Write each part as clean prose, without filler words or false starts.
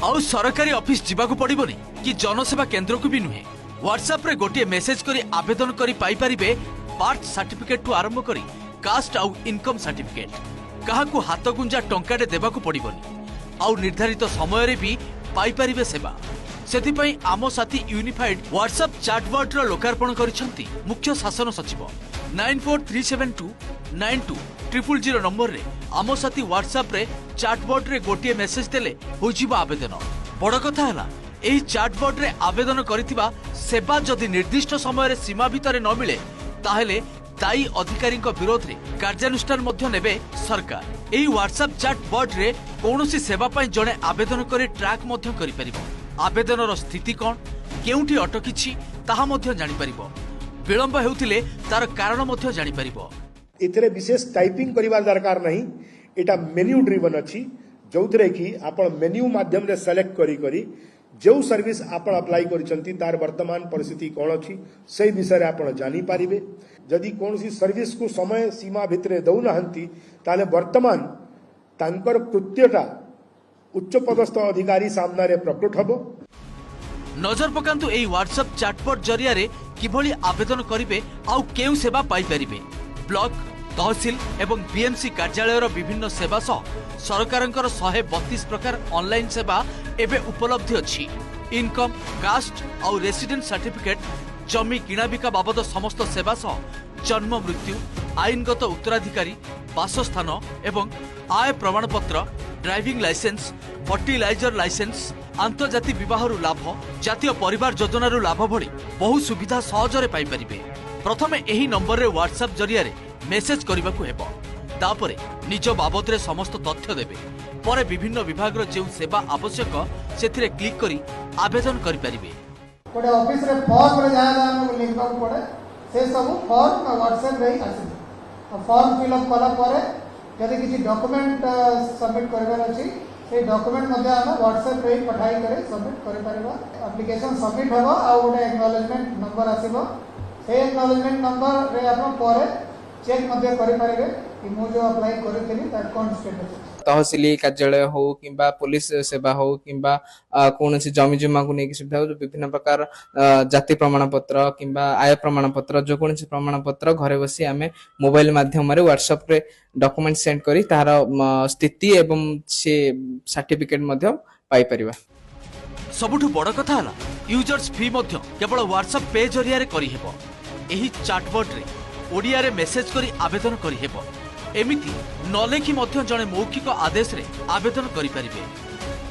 आउ सरकारी ऑफिस जीवाकू पड़िबोनी कि जनसेवा केंद्र को भी नुहे। व्हाट्सएप रे गोटे मेसेज करी आवेदन करी पाई परिबे बर्थ सर्टिफिकेट टू आरंभ करी कास्ट आउ इनकम सर्टिफिकेट। काहाकू हाथ गुंजा टंकाटे देबाकू पड़िबोनी आउ निर्धारित समय रे भी पाई परिबे सेवा। सेथिपई आमो साथी यूनिफाइड व्हाट्सएप चैटबॉट रो लोकार्पण करिसंती मुख्य शासन सचिव। 9437292000 नंबर रे आमो साथी व्हाट्सएप रे चैटबॉट रे गोटे मेसेज देले होजिबा आवेदन। बड़ कथा हला एही चैटबॉट रे आवेदन करिथिबा सेवा जदि निर्दिष्ट समय रे सीमा भितरे न मिले ताहेले दायी अधिकारी विरोध में कार्यानुष्ठान मध्य नेबे सरकार। एही व्हाट्सएप चैटबॉट रे कौनसी सेवा पाई जणे आवेदन करे ट्रैक मध्य करि परिबो। आवेदनर स्थिति कौन केउठी अटकिछि ताहा मध्य जानि परिबो। विलंब हेउथिले तार कारण मध्य जानि परिबो। इतरे विशेष टाइपिंग करिवार दरकार नहीं। एटा मेन्यू ड्रिवन अछि जोथरे कि आपण मेन्यू माध्यम रे सेलेक्ट करी जो सर्विस आपण अप्लाई करिसंती तार वर्तमान परिस्थिति कौन अछि से विषय रे आपण जानि पारिबे। जदि कौनसी सर्विस को समय सीमा भितरे दउनाहंती ताले वर्तमान तांकर कृत्यटा उच्च पदस्थ अधिकारी सामना रे प्रकट हबो। नजर पकांतु एही व्हाट्सएप चैटबॉट जरिया रे किभली आवेदन करिवे आउ केउ सेवा पाई परिबे। ब्लॉक तहसील एवं बीएमसी कार्यालयर विभिन्न सेवा सह सरकारंकर 132 प्रकार ऑनलाइन सेवा एबे उपलब्ध अछि। इनकम कास्ट आउ रेसिडेंट सर्टिफिकेट जमी किणाबिका बाबद समस्त सेवा सह जन्म मृत्यु आईनगत उत्तराधिकारी बासस्थान एवं आय प्रमाणपत्र ड्राइविंग लाइसेंस फर्टिलाइजर लाइसेंस आंतर्जातीय विवाहरु लाभ जातीय परिवार योजनारु लाभ भली बहु सुविधा सहजरे पाई परिबे। प्रथमे एही नंबर रे व्हाट्सएप जरिया रे मेसेज करबाकू हेबो। तापरे निज बाबद रे समस्त तथ्य देबे। परे विभिन्न विभाग रो जे सेवा आवश्यक सेथिरे क्लिक करी आवेदन करि परिबे। कोडे ऑफिस रे फॉर्म रे जाया हमको लिखबा पड़े से सब फॉर्म व्हाट्सएप रे आसी। फॉर्म फिल अप कला परे यदि किसी डॉक्यूमेंट सबमिट करबार अछि से डॉक्यूमेंट मध्ये हम व्हाट्सएप रे पठाई करे सबमिट करि परबा। एप्लीकेशन सबमिट हेबो आ ओडे एक्नॉलेजमेंट नंबर आसीबो। से एक्नॉलेजमेंट नंबर रे आपण परे चेक मध्ये करि परिबे कि मु जो अप्लाई करथिली तार कोन स्टेटस। तहसील कार्यालय हो किंबा पुलिस सेवा हो किंबा कौन जमी जमा को लेकिन सुविधा हो विभिन्न प्रकार जाति प्रमाण पत्र किंबा आय प्रमाण पत्र जो कौन प्रमाण पत्र घरे बसी आम मोबाइल माध्यम रे व्हाट्सएप रे डॉक्यूमेंट सेंड करी तार स्थिति एवं से सर्टिफिकेट मध्य पाई परिबा। सबुठु बड़ कथा हला यूजर्स फी मध्य केवल व्हाट्सएप पेज जरिया रे करि हेबो। एही चैटबॉट रे ओडिया रे मेसेज करी आवेदन करि हेबो। एमिति न लेखि मध्य जणे मौखिक आदेश रे आवेदन करि परिबे।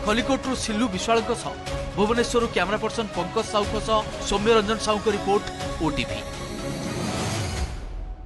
खलिकोटरू सिल्लू विश्वालक सह भुवनेश्वर कैमरा पर्सन पंकज साहू सौम्य रंजन साहू रिपोर्ट ओटीवी।